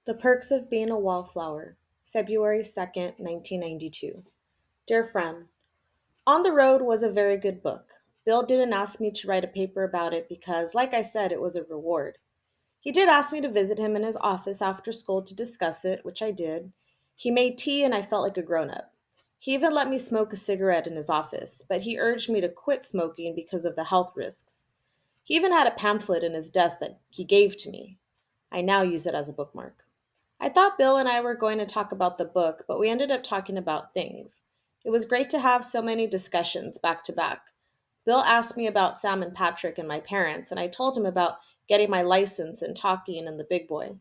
The Perks of Being a Wallflower, February 2nd, 1992. Dear friend, On the Road was a very good book. Bill didn't ask me to write a paper about it because, like I said, it was a reward. He did ask me to visit him in his office after school to discuss it, which I did. He made tea and I felt like a grown up. He even let me smoke a cigarette in his office, but he urged me to quit smoking because of the health risks. He even had a pamphlet in his desk that he gave to me. I now use it as a bookmark. I thought Bill and I were going to talk about the book, but we ended up talking about things. It was great to have so many discussions back to back. Bill asked me about Sam and Patrick and my parents, and I told him about getting my license and talking and the big boy.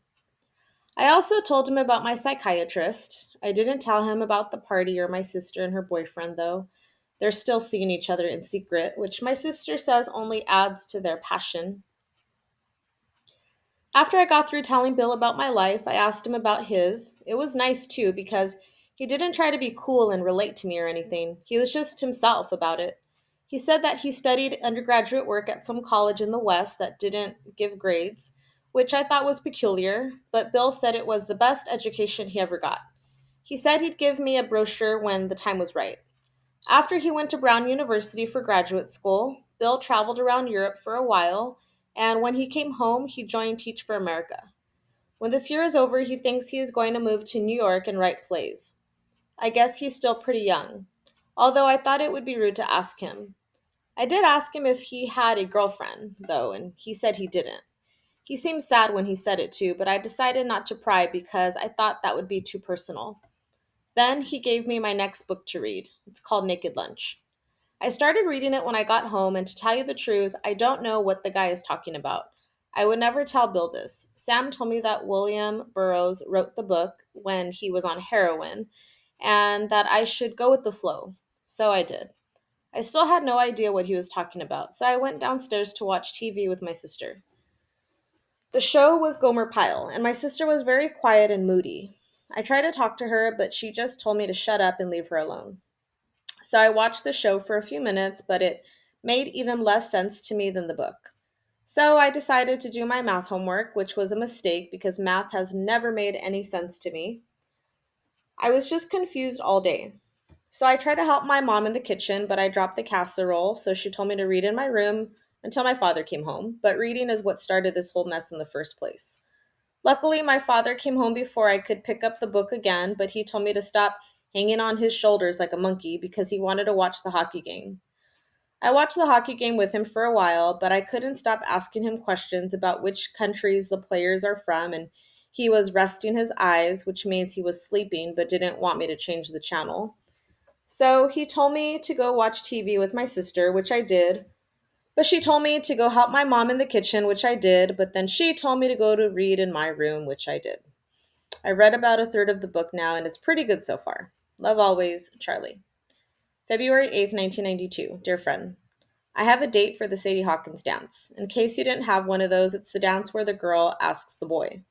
I also told him about my psychiatrist. I didn't tell him about the party or my sister and her boyfriend, though. They're still seeing each other in secret, which my sister says only adds to their passion. After I got through telling Bill about my life, I asked him about his. It was nice too because he didn't try to be cool and relate to me or anything. He was just himself about it. He said that he studied undergraduate work at some college in the West that didn't give grades, which I thought was peculiar, but Bill said it was the best education he ever got. He said he'd give me a brochure when the time was right. After he went to Brown University for graduate school, Bill traveled around Europe for a while, and when he came home, he joined Teach for America. When this year is over, he thinks he is going to move to New York and write plays. I guess he's still pretty young, although I thought it would be rude to ask him. I did ask him if he had a girlfriend, though, and he said he didn't. He seemed sad when he said it too, but I decided not to pry because I thought that would be too personal. Then he gave me my next book to read. It's called Naked Lunch. I started reading it when I got home, and to tell you the truth, I don't know what the guy is talking about. I would never tell Bill this. Sam told me that William Burroughs wrote the book when he was on heroin, and that I should go with the flow. So I did. I still had no idea what he was talking about, so I went downstairs to watch TV with my sister. The show was Gomer Pyle, and my sister was very quiet and moody. I tried to talk to her, but she just told me to shut up and leave her alone. So I watched the show for a few minutes, but it made even less sense to me than the book. So I decided to do my math homework, which was a mistake because math has never made any sense to me. I was just confused all day. So I tried to help my mom in the kitchen, but I dropped the casserole, so she told me to read in my room until my father came home. But reading is what started this whole mess in the first place. Luckily, my father came home before I could pick up the book again, but he told me to stop hanging on his shoulders like a monkey because he wanted to watch the hockey game. I watched the hockey game with him for a while, but I couldn't stop asking him questions about which countries the players are from, and he was resting his eyes, which means he was sleeping but didn't want me to change the channel. So he told me to go watch TV with my sister, which I did, but she told me to go help my mom in the kitchen, which I did, but then she told me to go to read in my room, which I did. I read about a third of the book now, and it's pretty good so far. Love always, Charlie. February 8th, 1992. Dear friend, I have a date for the Sadie Hawkins dance. In case you didn't have one of those, it's the dance where the girl asks the boy.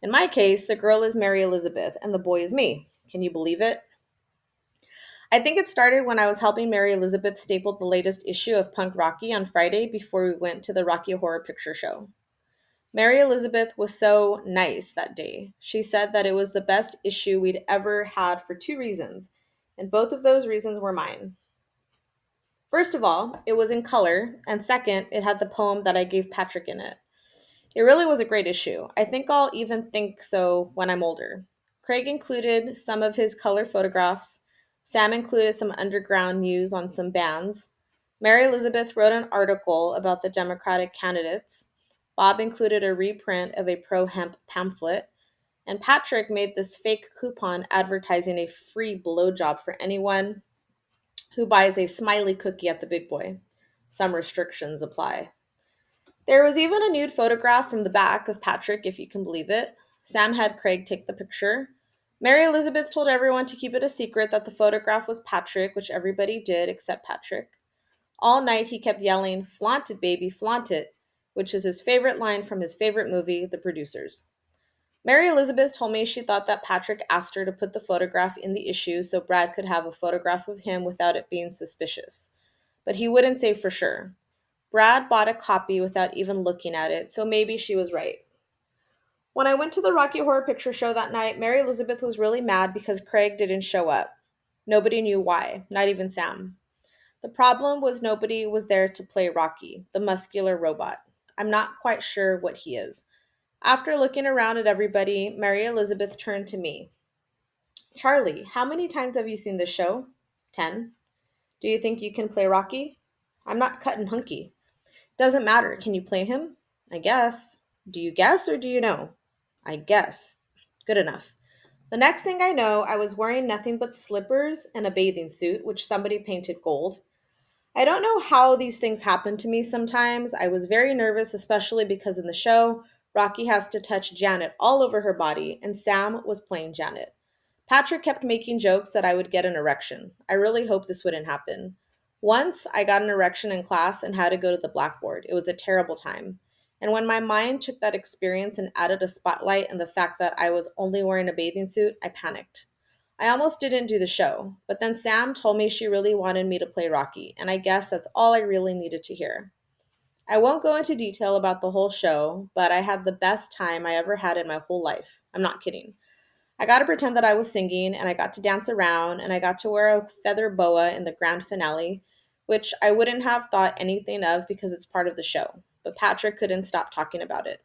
In my case, the girl is Mary Elizabeth, and the boy is me. Can you believe it? I think it started when I was helping Mary Elizabeth staple the latest issue of Punk Rocky on Friday before we went to the Rocky Horror Picture Show. Mary Elizabeth was so nice that day. She said that it was the best issue we'd ever had for two reasons, and both of those reasons were mine. First of all, it was in color, and second, it had the poem that I gave Patrick in it. It really was a great issue. I think I'll even think so when I'm older. Craig included some of his color photographs. Sam included some underground news on some bands. Mary Elizabeth wrote an article about the Democratic candidates. Bob included a reprint of a pro hemp pamphlet. And Patrick made this fake coupon advertising a free blowjob for anyone who buys a smiley cookie at the Big Boy. Some restrictions apply. There was even a nude photograph from the back of Patrick, if you can believe it. Sam had Craig take the picture. Mary Elizabeth told everyone to keep it a secret that the photograph was Patrick, which everybody did except Patrick. All night he kept yelling, "Flaunt it, baby, flaunt it," which is his favorite line from his favorite movie, The Producers. Mary Elizabeth told me she thought that Patrick asked her to put the photograph in the issue so Brad could have a photograph of him without it being suspicious. But he wouldn't say for sure. Brad bought a copy without even looking at it, so maybe she was right. When I went to the Rocky Horror Picture Show that night, Mary Elizabeth was really mad because Craig didn't show up. Nobody knew why, not even Sam. The problem was nobody was there to play Rocky, the muscular robot. I'm not quite sure what he is. After looking around at everybody, Mary Elizabeth turned to me. Charlie, how many times have you seen this show? 10. Do you think you can play Rocky? I'm not cut and hunky. Doesn't matter. Can you play him? I guess. Do you guess or do you know? I guess. Good enough. The next thing I know, I was wearing nothing but slippers and a bathing suit, which somebody painted gold. I don't know how these things happen to me sometimes. I was very nervous, especially because in the show, Rocky has to touch Janet all over her body, and Sam was playing Janet. Patrick kept making jokes that I would get an erection. I really hoped this wouldn't happen. Once, I got an erection in class and had to go to the blackboard. It was a terrible time. And when my mind took that experience and added a spotlight and the fact that I was only wearing a bathing suit, I panicked. I almost didn't do the show, but then Sam told me she really wanted me to play Rocky, and I guess that's all I really needed to hear. I won't go into detail about the whole show, but I had the best time I ever had in my whole life. I'm not kidding. I got to pretend that I was singing, and I got to dance around, and I got to wear a feather boa in the grand finale, which I wouldn't have thought anything of because it's part of the show. But Patrick couldn't stop talking about it.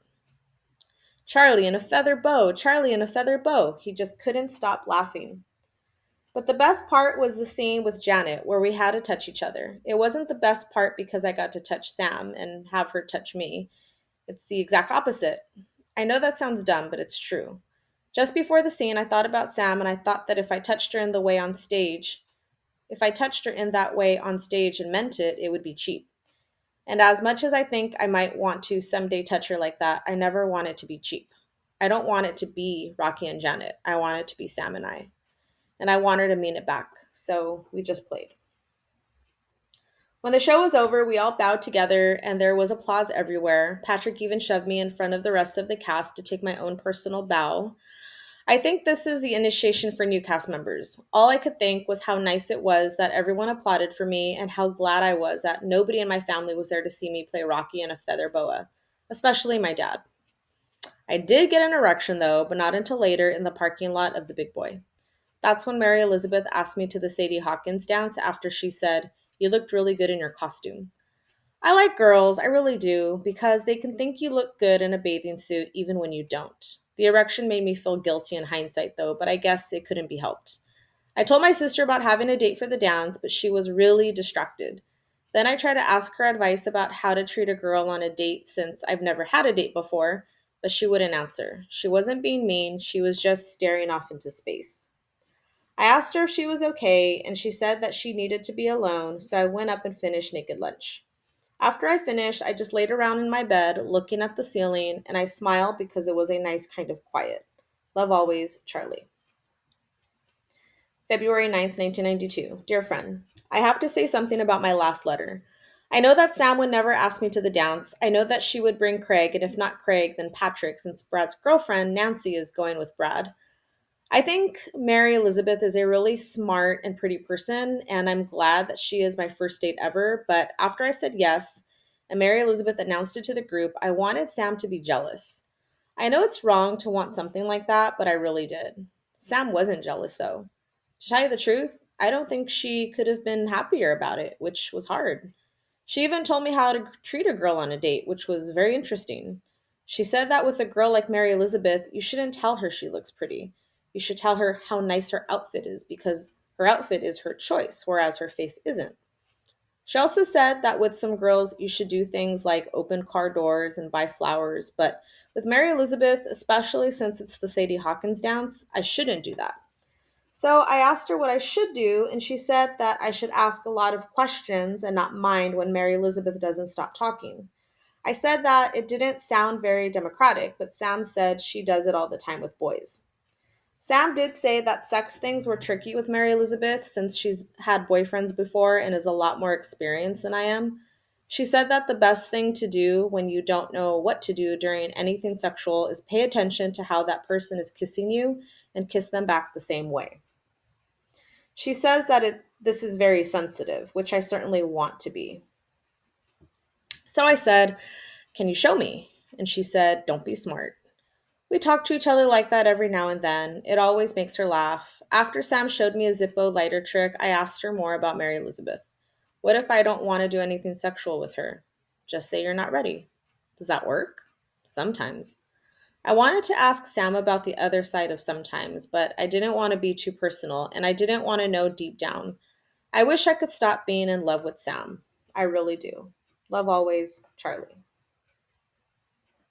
Charlie in a feather bow, Charlie in a feather bow. He just couldn't stop laughing. But the best part was the scene with Janet where we had to touch each other. It wasn't the best part because I got to touch Sam and have her touch me. It's the exact opposite. I know that sounds dumb, but it's true. Just before the scene, I thought about Sam and I thought that if I touched her in that way on stage and meant it, it would be cheap. And as much as I think I might want to someday touch her like that, I never want it to be cheap. I don't want it to be Rocky and Janet. I want it to be Sam and I. And I want her to mean it back. So we just played. When the show was over, we all bowed together and there was applause everywhere. Patrick even shoved me in front of the rest of the cast to take my own personal bow. I think this is the initiation for new cast members. All I could think was how nice it was that everyone applauded for me and how glad I was that nobody in my family was there to see me play Rocky in a feather boa, especially my dad. I did get an erection though, but not until later in the parking lot of the Big Boy. That's when Mary Elizabeth asked me to the Sadie Hawkins dance after she said, "You looked really good in your costume." I like girls, I really do, because they can think you look good in a bathing suit even when you don't. The erection made me feel guilty in hindsight, though, but I guess it couldn't be helped. I told my sister about having a date for the dance, but she was really distracted. Then I tried to ask her advice about how to treat a girl on a date since I've never had a date before, but she wouldn't answer. She wasn't being mean, she was just staring off into space. I asked her if she was okay, and she said that she needed to be alone, so I went up and finished naked lunch. After I finished, I just laid around in my bed, looking at the ceiling, and I smiled because it was a nice kind of quiet. Love always, Charlie. February 9th, 1992. Dear friend, I have to say something about my last letter. I know that Sam would never ask me to the dance. I know that she would bring Craig, and if not Craig, then Patrick, since Brad's girlfriend, Nancy, is going with Brad. I think Mary Elizabeth is a really smart and pretty person, and I'm glad that she is my first date ever. But after I said yes, and Mary Elizabeth announced it to the group, I wanted Sam to be jealous. I know it's wrong to want something like that, but I really did. Sam wasn't jealous, though. To tell you the truth, I don't think she could have been happier about it, which was hard. She even told me how to treat a girl on a date, which was very interesting. She said that with a girl like Mary Elizabeth, you shouldn't tell her she looks pretty. You should tell her how nice her outfit is because her outfit is her choice, whereas her face isn't. She also said that with some girls, you should do things like open car doors and buy flowers, but with Mary Elizabeth, especially since it's the Sadie Hawkins dance, I shouldn't do that. So I asked her what I should do, and she said that I should ask a lot of questions and not mind when Mary Elizabeth doesn't stop talking. I said that it didn't sound very democratic, but Sam said she does it all the time with boys. Sam did say that sex things were tricky with Mary Elizabeth since she's had boyfriends before and is a lot more experienced than I am. She said that the best thing to do when you don't know what to do during anything sexual is pay attention to how that person is kissing you and kiss them back the same way. She says that this is very sensitive, which I certainly want to be. So I said, "Can you show me?" And she said, "Don't be smart." We talk to each other like that every now and then. It always makes her laugh. After Sam showed me a Zippo lighter trick, I asked her more about Mary Elizabeth. What if I don't want to do anything sexual with her? Just say you're not ready. Does that work? Sometimes. I wanted to ask Sam about the other side of sometimes, but I didn't want to be too personal, and I didn't want to know deep down. I wish I could stop being in love with Sam. I really do. Love always, Charlie.